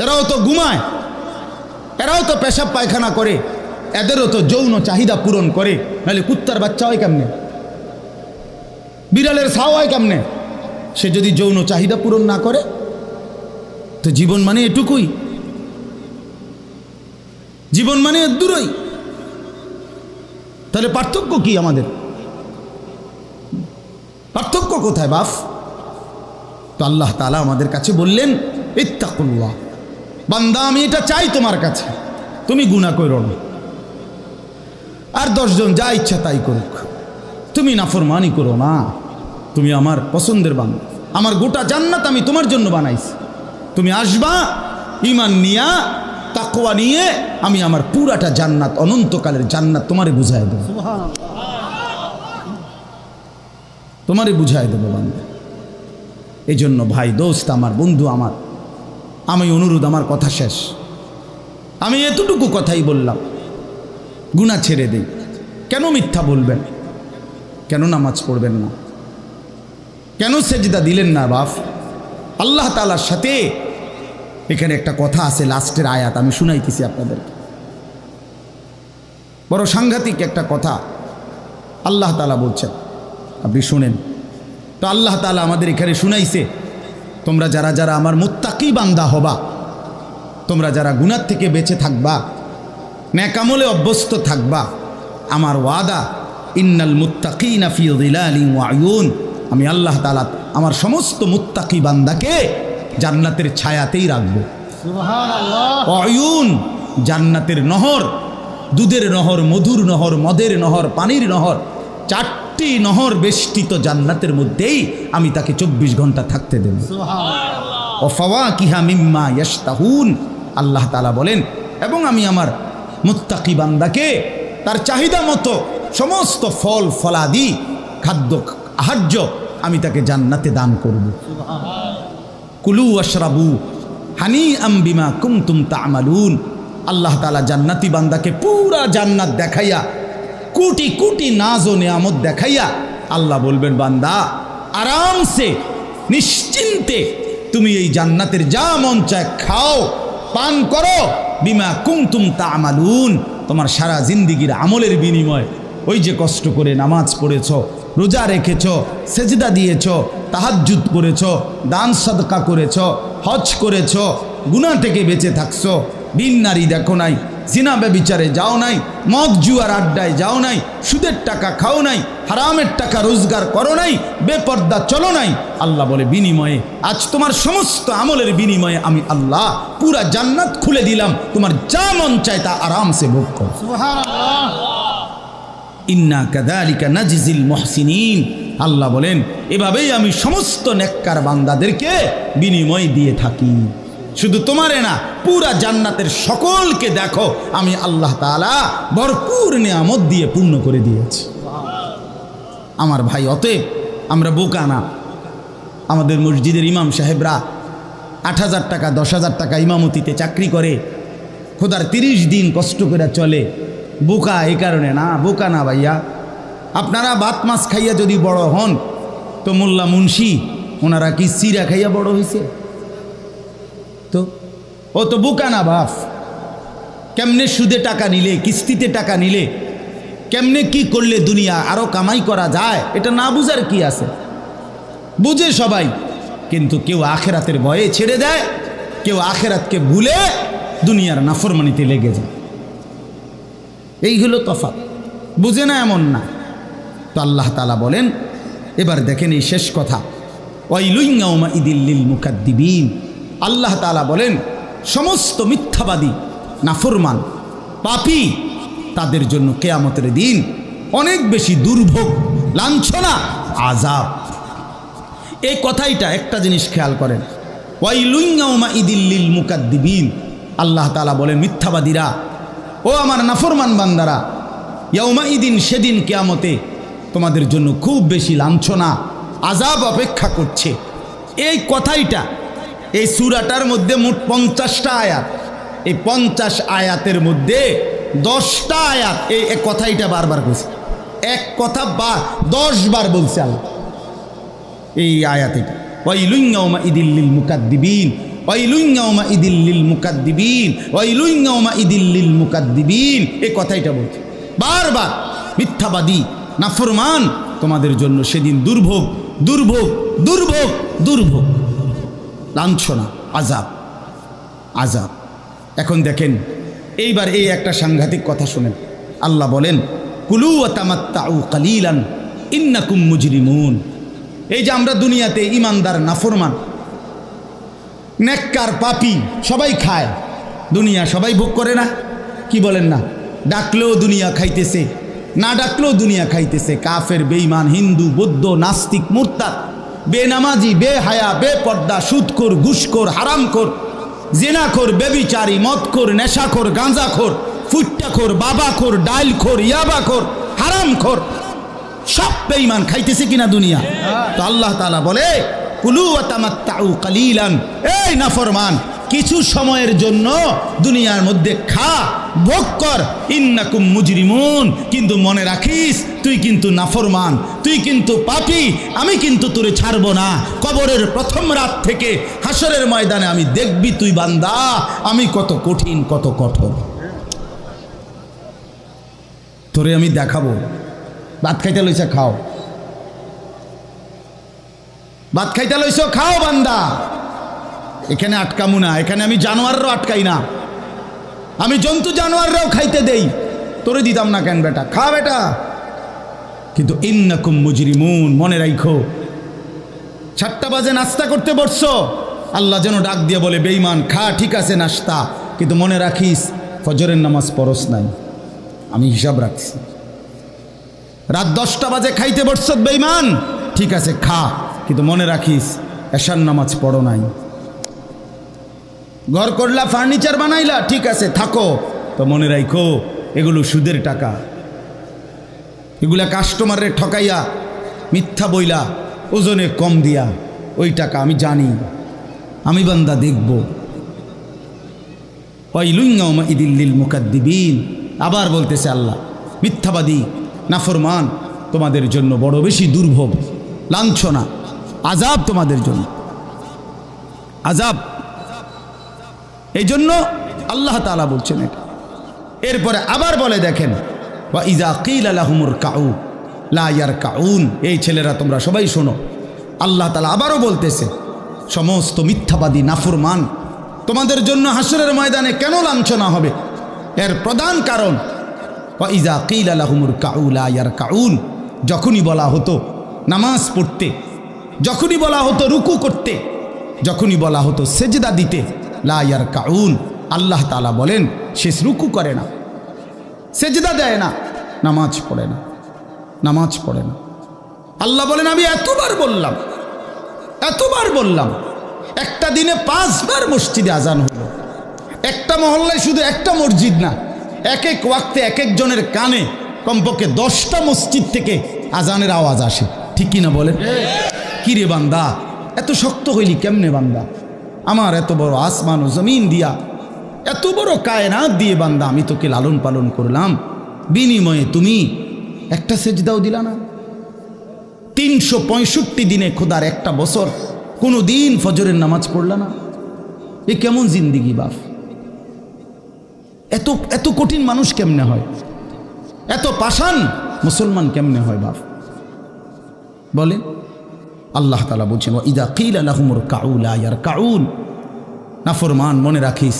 এরাও তো ঘুমায়, এরাও তো পেশাব পায়খানা করে, এদেরও তো যৌন চাহিদা পূরণ করে, নাহলে কুত্তার বাচ্চা হয় কেমনে, বিড়ালের ছাও হয় কেমনে? সে যদি যৌন চাহিদা পূরণ না করে, তো জীবন মানে এটুকুই, জীবন মানে এর দূরই। তাহলে পার্থক্য কি আমাদের? পার্থক্য কোথায় বাপ? তো আল্লাহ তাআলা আমাদের কাছে বললেন ইত্তাকুল্লাহ, বান্দা আমি এটা চাই তোমার কাছে, তুমি গুনাহ করো না, আর 10 জন যা ইচ্ছা তাই করুক, তুমি নাফরমানি করো না, তুমি আমার পছন্দের বান্দা, আমার গোটা জান্নাত আমি তোমার জন্য বানাইছি, তুমি আসবা ঈমান নিয়া, তাকওয়া নিয়ে, আমি আমার পুরাটা জান্নাত, অনন্তকালের জান্নাত তোমারে বুঝাই দেব, তোমারে বুঝাই দেব বান্দা। এই জন্য ভাই, দোস্ত আমার, বন্ধু আমার, আমি অনুরোধ, আমার কথা শেষ, আমি এতটুকু কথাই বললাম, গুনাহ ছেড়ে দেই। কেন মিথ্যা বলবেন? কেন নামাজ পড়বেন না? কেন সেজদা দিলেন না বাপ? আল্লাহ তাআলার সাথে এখানে একটা কথা আছে, লাস্টের আয়াত আমি শুনাইতেছি আপনাদেরকে, বড় সাংঘাতিক একটা কথা আল্লাহ তাআলা বলছেন, আপনি শুনেন। তো আল্লাহ তাআলা আমাদের এখানে শুনাইছে, তোমরা যারা যারা আমার মুত্তাকি বান্দা হবা, তোমরা যারা গুনাহ থেকে বেঁচে থাকবা, নেক আমলে অভ্যস্ত থাকবা, আমার ওয়াদা ইন্নাল মুত্তাকিনা ফি যিলালিন ওয়া আয়ুন, আমি আল্লাহ তাআলা আমার সমস্ত মুত্তাকি বান্দাকে জান্নাতের ছায়াতেই রাখবো। সুবহানাল্লাহ। আয়ুন, জান্নাতের নহর, দুধের নহর, মধুর নহর, মদের নহর, পানির নহর, 4টি নহর বেষ্টিত জান্নাতের মধ্যেই আমি তাকে 24 ঘন্টা থাকতে দেব। সুবহানাল্লাহ। ওয়া ফাওয়াকিহা মিম্মা ইয়াশতাহুন, আল্লাহ তাআলা বলেন, এবং আমি আমার মুত্তাকি বান্দাকে তার চাহিদা মতো সমস্ত ফল ফলাদি, খাদ্য আহার্য আমি তাকে জান্নাতে দান করব। কুলু ওয়াশরাবু হানিআম বিমা কুনতুম তা'মালুন, আল্লাহ তাআলা জান্নাতি বান্দাকে পুরা জান্নাত দেখাইয়া, কোটি কোটি নাজ ও নিয়ামত দেখাইয়া আল্লাহ বলবেন, বান্দা আরামসে নিশ্চিন্তে তুমি এই জান্নাতের যা মন চায় খাও, পান করো, বিমা কুনতুম তা'মালুন, তোমার সারা জিন্দেগীর আমলের বিনিময়, ওই যে কষ্ট করে নামাজ পড়েছ, রোজা রেখেছ, সেজদা দিয়েছ, তাহাজ্জুদ করেছ, দান সাদকা করেছ, হজ করেছ, গুনাহ থেকে বেঁচে থাকছ, বিন নারী দেখো নাই, জিনা ব্যভিচারে যাও নাই, মদ জুয়ার আড্ডায় যাও নাই, সুদের টাকা খাও নাই, হারামের টাকা রোজগার করো নাই, বেপর্দা চলো নাই, আল্লাহ বলে বিনিময়ে আজ তোমার সমস্ত আমলের বিনিময়ে আমি আল্লাহ পুরা জান্নাত খুলে দিলাম, তোমার যা মন চায় তা আরামসে ভোগ করো। সুবহানাল্লাহ। ইন্না কাযালিকা নাজিজিল মুহসিনিন, আল্লাহ বলেন এভাবেই আমি সমস্ত নেককার বান্দাদেরকে বিনিময় দিয়ে থাকি। শুধু তোমারে না, পুরা জান্নাতের সকলকে দেখো আমি আল্লাহ তাআলা ভরপুর নিয়ামত দিয়ে পূর্ণ করে দিয়েছি। আমার ভাই, অতএব আমরা বোকা না। আমাদের মসজিদের ইমাম সাহেবরা 8,000 টাকা 10,000 টাকা ইমামতিতে চাকরি করে, খোদার 30 দিন কষ্ট করে চলে, বোকা এই কারণে না, বোকা না ভাইয়া। আপনারা ভাত মাছ খাইয়া যদি বড় হন তো মোল্লা মুন্সি ওনারা কি চিরা খাইয়া বড় হয়েছে? তো ও তো বোকা না বাপ। কেমনে সুদে টাকা নিলে, কিস্তিতে টাকা নিলে, কেমনে কি করলে দুনিয়া আরো কামাই করা যায়, এটা না বুঝার কি আছে? বুঝে সবাই, কিন্তু কেউ আখেরাতের ভয়ে ছেড়ে দেয়, কেউ আখেরাতকে ভুলে দুনিয়ার নাফরমানিতে লেগে যায়। এই হলো তফাৎ। বুঝে না এমন না। তো আল্লাহ তাআলা বলেন, এবার দেখেন এই শেষ কথা, ওয়াইলুন ইয়াউমাইযিল লিল মুকাদ্দিবিন। আল্লাহ তাআলা বলেন সমস্ত মিথ্যাবাদী, নাফরমান, পাপী তাদের জন্য কিয়ামতের দিন অনেক বেশি দুর্ভোগ, লাঞ্ছনা, আযাব। এই কথাইটা একটা জিনিস খেয়াল করেন, ওয়াইলুন ইয়াউমাইযিল লিল মুকাদ্দিবিন। আল্লাহ তাআলা বলেন মিথ্যাবাদীরা, ও আমার নাফরমান বান্দারা, ইয়াউমাইদিন সেদিন কিয়ামতে তোমাদের জন্য খুব বেশি লাঞ্ছনা, আযাব অপেক্ষা করছে। এই কথাইটা এই সূরাটার মধ্যে মোট 50টা আয়াত। এই 50 আয়াতের মধ্যে 10টা আয়াত এই কথাইটা বারবার বলছে। এক কথা 10 বার বলছে আল্লাহ এই আয়াতে। ওয়াইলুন ইয়াউমাইযিল লিল মুকাদ্দিবিন, ওয়াইলুন ইয়াউমাইযিল লিল মুকাদ্দিবিন, ওয়াইলুন ইয়াউমাইযিল লিল মুকাদ্দিবিন। এই কথাইটা বলছে বারবার। মিথ্যাবাদী, নাফরমান, তোমাদের জন্য সেদিন দুর্ভোগ, দুর্ভোগ, দুর্ভোগ, দুর্ভোগ, লাঞ্ছনা, আযাব, আযাব। এখন দেখেন এইবার এই একটা সাংঘাতিক কথা শুনেন। আল্লাহ বলেন কুলু ওয়া তামাত্তাউ কালিলান ইন্নাকুম মুজরিমুন। এই যে আমরা দুনিয়াতে ইমানদার, নাফরমান, নেককার, পাপী সবাই খায়, দুনিয়া সবাই ভোগ করে না? কি বলেন না? ডাকলেও দুনিয়া খাইতেছে, না ডাকলেও দুনিয়া খাইতেছে। কাফের, বেঈমান, হিন্দু, বৌদ্ধ, নাস্তিক, মুরতাদ, বেনামাজি, বেহায়া, বেপর্দা, সুদখোর, ঘুষখোর, হারামখোর, জিনাখোর, বেবিচারী, মদখোর, নেশাখোর, গাঁজাখোর, ফুট্টাখোর, বাবাখোর, ডাইলখোর, ইয়াবাখোর, হারামখোর, সব বেঈমান খাইতেছে কিনা দুনিয়া? তো আল্লাহ তাআলা বলে কুলু ওয়া তামাত্তাউ কালিলান। এই নাফরমান, কিছু সময়ের জন্য দুনিয়ার মধ্যে খা, ভোগ কর, ইন্নাকুম মুজরিমুন। কিন্তু মনে রাখিস তুই কিন্তু নাফরমান, তুই কিন্তু পাপী। আমি কিন্তু তোরে ছাড়ব না। কবরের প্রথম রাত থেকে হাসরের ময়দানে আমি দেখবি তুই বান্দা আমি কত কঠিন, কত কঠোর। তোরে আমি দেখাবো। ভাত খাইতে লইছে, খাও। ভাত খাইতে লইছ, খাও বান্দা। এখানে আটকামু না, এখানে আমি জানোয়াররাও আটকাই না, আমি জন্তু জানোয়াররাও খাইতে দেই। তোরে দিতাম না কেন বেটা? খা বেটা। কিন্তু ইন্নাকুম মুজরিমুন, মনে রাখো 7টা বাজে নাস্তা করতে বসছো, আল্লাহ যেন ডাক দিয়ে বলে বেঈমান খা, ঠিক আছে নাস্তা, কিন্তু মনে রাখিস ফজরের নামাজ পড়স নাই, আমি হিসাব রাখছি। রাত 10টা বাজে খাইতে বসছো বেঈমান, ঠিক আছে খা, কিন্তু মনে রাখিস এশার নামাজ পড়ো নাই। ঘর করলা, ফার্নিচার বানাইলা, ঠিক আছে থাকো, তো মনে রাখো এগুলো সুদের টাকা, এগুলা কাস্টমারে ঠকাইয়া, মিথ্যা বইলা, ওজনে কম দিয়া, ওই টাকা আমি জানি, আমি বান্দা দেখব। ওয়াইলুন ইয়াউমাইযিল লিল মুকাদ্দিবিন। আবার বলতেছে আল্লাহ, মিথ্যাবাদী, নাফরমান, তোমাদের জন্য বড় বেশি দুর্ভোগ, লাঞ্ছনা, আযাব তোমাদের জন্য, আযাব। এই জন্য আল্লাহ তাআলা বলছেন এটা। এরপরে আবার বলে দেখেন, ওয়া ইযা কিলা লাহুমুর কাউ লা ইয়ারকাউন। এই ছেলেরা তোমরা সবাই শোনো, আল্লাহ তাআলা আবারও বলতেছে সমস্ত মিথ্যাবাদী, নাফরমান, তোমাদের জন্য হাসরের ময়দানে কেন লাঞ্ছনা হবে? এর প্রধান কারণ ওয়া ইযা কিলা লাহুমুর কাউ লা ইয়ারকাউন। যখনই বলা হতো নামাজ পড়তে, যখনই বলা হতো রুকু করতে, যখনই বলা হতো সেজদা দিতে, লা ইয়ারকাউন, আল্লাহ তাআলা বলেন সে রুকু করে না, সেজদা দেয় না, নামাজ পড়ে না, নামাজ পড়ে না। আল্লাহ বলেন আমি এতবার বললাম, এতবার বললাম, একটা দিনে 5 বার মসজিদে আজান হলো। একটা মহল্লায় শুধু একটা মসজিদ না, এক এক ওয়াক্তে এক একজনের কানে কমপক্ষে 10টা মসজিদ থেকে আজানের আওয়াজ আসে, ঠিক কিনা বলেন? কি রে বান্দা, এত শক্ত হইলি কেমনে বান্দা? আমার এত বড় আসমান ও জমিন দিয়া, এত বড় কায়নাত দিয়ে বান্দা আমি তোকে লালন পালন করলাম, বিনিময়ে তুমি একটা সেজদাও দিলা না। 365 দিনে খোদার একটা বছর কোনো দিন ফজরের নামাজ পড়লা না। এ কেমন জিন্দিগি বাপ? এত এত কঠিন মানুষ কেমনে হয়? এত পাষাণ মুসলমান কেমনে হয় বাপ বলেন? আল্লাহ তাআলা বলছেন, ওয়া ইযা কিলা লাহুমুর কাউ লা ইয়ারকাউন। নাফরমান, মনে রাখিস,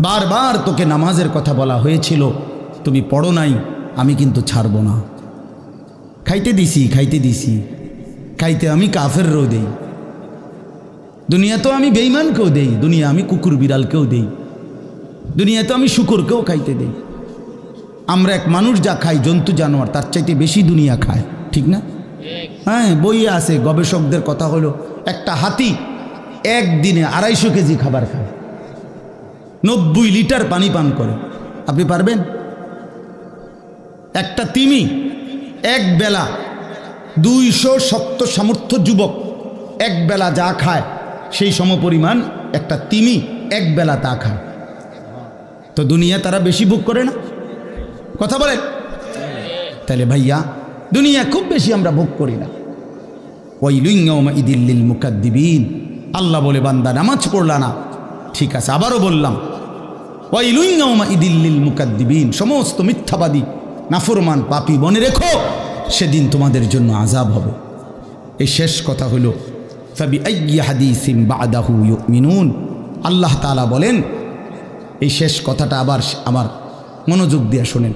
বারবার তোকে নামাজের কথা বলা হয়েছিল, তুমি পড়ো নাই, আমি কিন্তু ছাড়ব না। খাইতে দিছি, খাইতে আমি কাফেরও দেই, দুনিয়া তো আমি বেঈমানকেও দেই, দুনিয়া আমি কুকুর বিড়ালকেও দেই, দুনিয়া তো আমি শুকরকেও খাইতে দেই। আমরা এক মানুষ যা খাই, জন্তু জানোয়ার তার চাইতে বেশি দুনিয়া খায়, ঠিক না? হ্যাঁ, বইয়ে আছে, গবেষকদের কথা হলো একটা হাতি একদিনে 250 কেজি খাবার খায়, 90 লিটার পানি পান করে। আপনি পারবেন? একটা তিমি এক বেলা 270 সামর্থ্য যুবক এক বেলা যা খায় সেই সমপরিমাণ একটা তিমি এক বেলা তা খায়। তো দুনিয়া তারা বেশি ভোগ করে না? কথা বলে। তাহলে ভাইয়া, দুনিয়া খুব বেশি আমরা ভোগ করি না। ওয়াইলুন ইয়াউমাইযিল লিল মুকাদ্দিবিন। আল্লাহ বলে, বান্দা নামাজ পড়লা না, ঠিক আছে, আবারও বললাম, ওয়াইলুন ইয়াউমাইযিল লিল মুকাদ্দিবিন, সমস্ত মিথ্যাবাদী নাফরমান পাপী, মনে রেখো সেদিন তোমাদের জন্য আযাব হবে। এই শেষ কথা হলো, ফাবিআইয়ি হাদিসিন বা'দাহু ইউমিনুন। আল্লাহ তাআলা বলেন, এই শেষ কথাটা আবার আমার মনোযোগ দিয়ে শোনেন,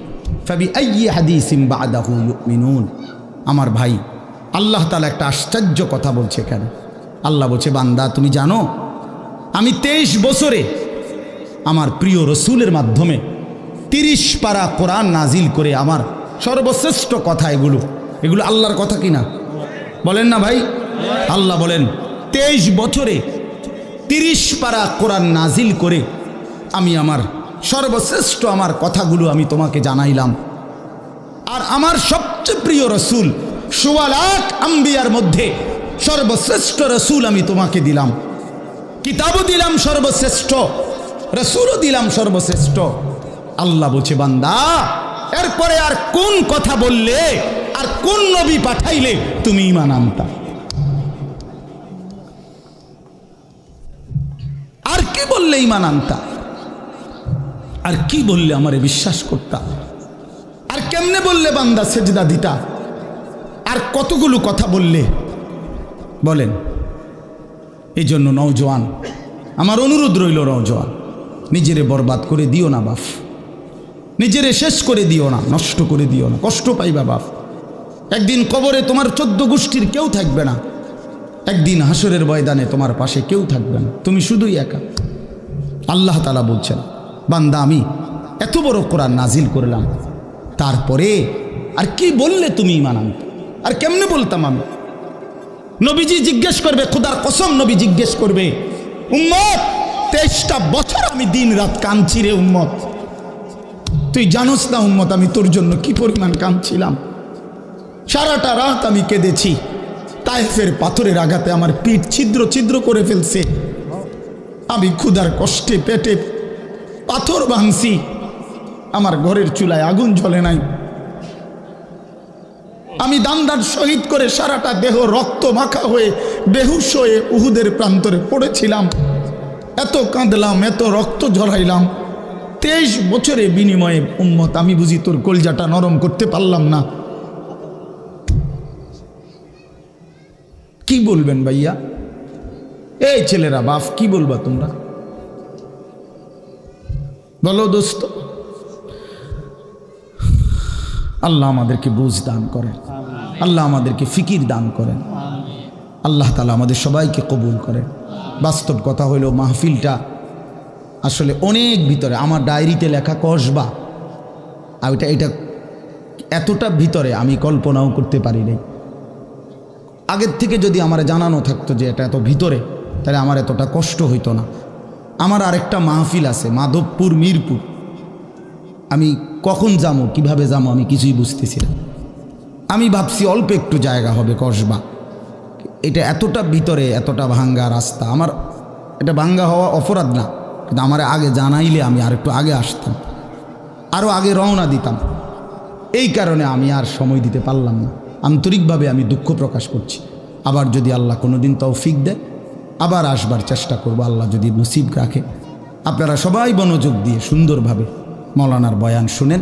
ফাবিআইয়ি হাদিসিন বা'দাহু ইউমিনুন। আমার ভাই, আল্লাহ তাআলা একটা আশ্চর্য কথা বলছে এখানে। আল্লাহ বলছে, বান্দা তুমি জানো আমি 23 বছরে আমার প্রিয় রসুলের মাধ্যমে 30 পারা কোরআন নাজিল করে, আমার সর্বশ্রেষ্ঠ কথা এগুলো আল্লাহর কথা কিনা বলেন না ভাই? আল্লাহ বলেন, 23 বছরে 30 পারা কোরআন নাজিল করে আমি আমার সর্বশ্রেষ্ঠ আমার কথাগুলো আমি তোমাকে জানাইলাম। আর আমার সবচেয়ে প্রিয় রসুল 1.25 লাখ আম্বিয়ার মধ্যে সর্বশ্রেষ্ঠ রসুল আমি তোমাকে দিলাম, কিতাবও দিলাম সর্বশ্রেষ্ঠ, রসুলও দিলাম সর্বশ্রেষ্ঠ। আল্লাহ বলছে, বান্দা এরপরে আর কোন কথা বললে, আর কোন নবী পাঠাইলে তুমি ঈমান আনতা? আর কি বললে ঈমান আনতা? আর কি বললে আমারে বিশ্বাস করতা? আর কেমনে বললে বান্দা সেজদা দিতা? আর কতগুলো কথা বললে বলেন? এই জন্য নওজোয়ান, আমার অনুরোধ রইল, নওজোয়ান, নিজেরে বরবাদ করে দিও না বাপ, নিজেরে শেষ করে দিও না, নষ্ট করে দিও না, কষ্ট পাইবা বাপ। একদিন কবরে তোমার 14 গোষ্ঠীর কেউ থাকবে না, একদিন হাসরের ময়দানে তোমার পাশে কেউ থাকবে না, তুমি শুধুই একা। আল্লাহ তাআলা বলছেন, বান্দা আমি এত বড় কোরআন নাজিল করলাম, তারপরে আর কি বললে তুমি ঈমান আনতে? আর কেমনে বলতাম আমি? নবীজি জিজ্ঞেস করবে, খোদার কসম নবী জিজ্ঞেস করবে, উম্মত 23টা বছর আমি দিন রাত কাঁদছি রে উম্মত, তুই জানোস না উম্মত আমি তোর জন্য কি পরিমাণ কাঁদছিলাম, সারাটা রাত আমি কেঁদেছি, তায়েফের পাথরের আঘাতে আমার পিঠ ছিদ্র ছিদ্র করে ফেলছে, আমি ক্ষুধার কষ্টে পেটে পাথর ভাঙছি, আমার ঘরের চুলায় আগুন জ্বলে নাই, আমি দান্দার শহীদ করে সারাটা দেহ রক্ত মাখা হয়ে বেহুশ হয়ে উহুদের প্রান্তরে পড়েছিলাম, এত কাঁদলাম, এত রক্ত ঝরাইলাম, 23 বছরে বিনিময়ে উম্মত আমি বুঝি তোর কলজাটা নরম করতে পারলাম না। কি বলবেন ভাইয়া? এই ছেলেরা বাপ, কি বলবা তোমরা বলো দোস্ত? আল্লাহ আমাদেরকে বুঝ দান করেন, আল্লাহ আমাদেরকে ফিকির দান করেন, আল্লাহ তাআলা আমাদের সবাইকে কবুল করেন। বাস্তব কথা হলো, মাহফিলটা আসলে অনেক ভিতরে, আমার ডায়েরিতে লেখা কসবা, আর এটা এতটা ভিতরে আমি কল্পনাও করতে পারি নাই। আগের থেকে যদি আমার জানানো থাকতো যে এটা এত ভিতরে, তাহলে আমার এতটা কষ্ট হইতো না। আমার আরেকটা মাহফিল আছে মাধবপুর, মিরপুর, আমি কখন যাবো, কিভাবে যাবো আমি কিছুই বুঝতেছি না। আমি ভাবছি অল্প একটু জায়গা হবে কসবা, এটা এতটা ভিতরে, এতটা ভাঙ্গা রাস্তা। আমার এটা ভাঙ্গা হওয়া অপরাধ না, কিন্তু আমার আগে জানাইলে আমি আর একটু আগে আসতাম, আরও আগে রওনা দিতাম, এই কারণে আমি আর সময় দিতে পারলাম না। আন্তরিকভাবে আমি দুঃখ প্রকাশ করছি। আবার যদি আল্লাহ কোনো দিন তৌফিক দেয় আবার আসবার চেষ্টা করব, আল্লাহ যদি নসিব রাখে। আপনারা সবাই মনোযোগ দিয়ে সুন্দরভাবে মৌলানার বয়ান শুনেন।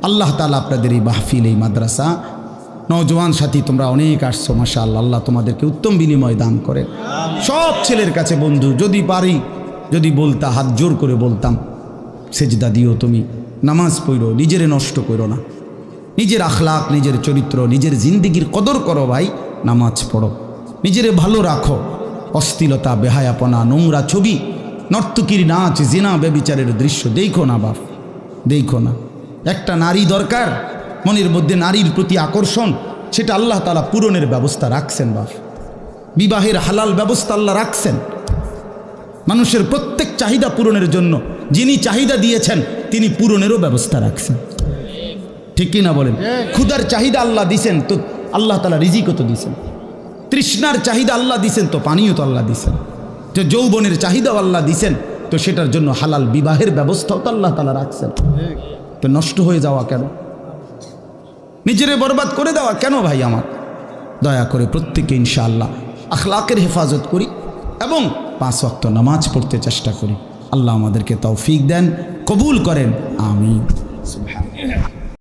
আল্লাহ তাআলা আপনাদের এই মাহফিল, এই মাদ্রাসা, নওজোয়ান সাথী তোমরা অনেক আসছো, মাশাআল্লাহ, আল্লাহ তোমাদেরকে উত্তম বিনিময় দান করেন। সব ছেলের কাছে বন্ধু, যদি পারি, যদি বলতা, হাত জোর করে বলতাম, সেজদা দিও, তুমি নামাজ পড়ো, নিজেরে নষ্ট করো না, নিজের আখলাক, নিজের চরিত্র, নিজের জিন্দিগির কদর করো ভাই, নামাজ পড়ো, নিজেরে ভালো রাখো। অশ্লীলতা, বেহায়াপনা, নোংরা ছবি, নর্তকীর নাচ, জিনা, ব্যভিচারের দৃশ্য দেখো না বাপ, দেখো না। একটা নারী দরকার, মনের মধ্যে নারীর প্রতি আকর্ষণ, সেটা আল্লাহ তাআলা পূরণের ব্যবস্থা রাখছেন বাপ। বিবাহের হালাল ব্যবস্থা আল্লাহ রাখছেন। মানুষের প্রত্যেক চাহিদা পূরণের জন্য যিনি চাহিদা দিয়েছেন তিনি পূরণেরও ব্যবস্থা রাখছেন। ঠিক কি না বলেন? ক্ষুধার চাহিদা আল্লাহ দিছেন, তো আল্লাহ তাআলা রিজিকও তো দিছেন। তৃষ্ণার চাহিদা আল্লাহ দিছেন, তো পানিও তো আল্লাহ দিছেন। যে যৌবনের চাহিদাও আল্লাহ দিছেন, তো সেটার জন্য হালাল বিবাহের ব্যবস্থাও তো আল্লাহ তাআলা রাখছেন। তো নষ্ট হয়ে যাওয়া কেন? নিজেরে বরবাদ করে দেওয়া কেন ভাই আমার? দয়া করে প্রত্যেকে ইনশাআল্লাহ আখলাকের হেফাজত করি এবং 5 ওয়াক্ত নামাজ পড়তে চেষ্টা করি। আল্লাহ আমাদেরকে তৌফিক দেন, কবুল করেন, আমিন। সুবহান।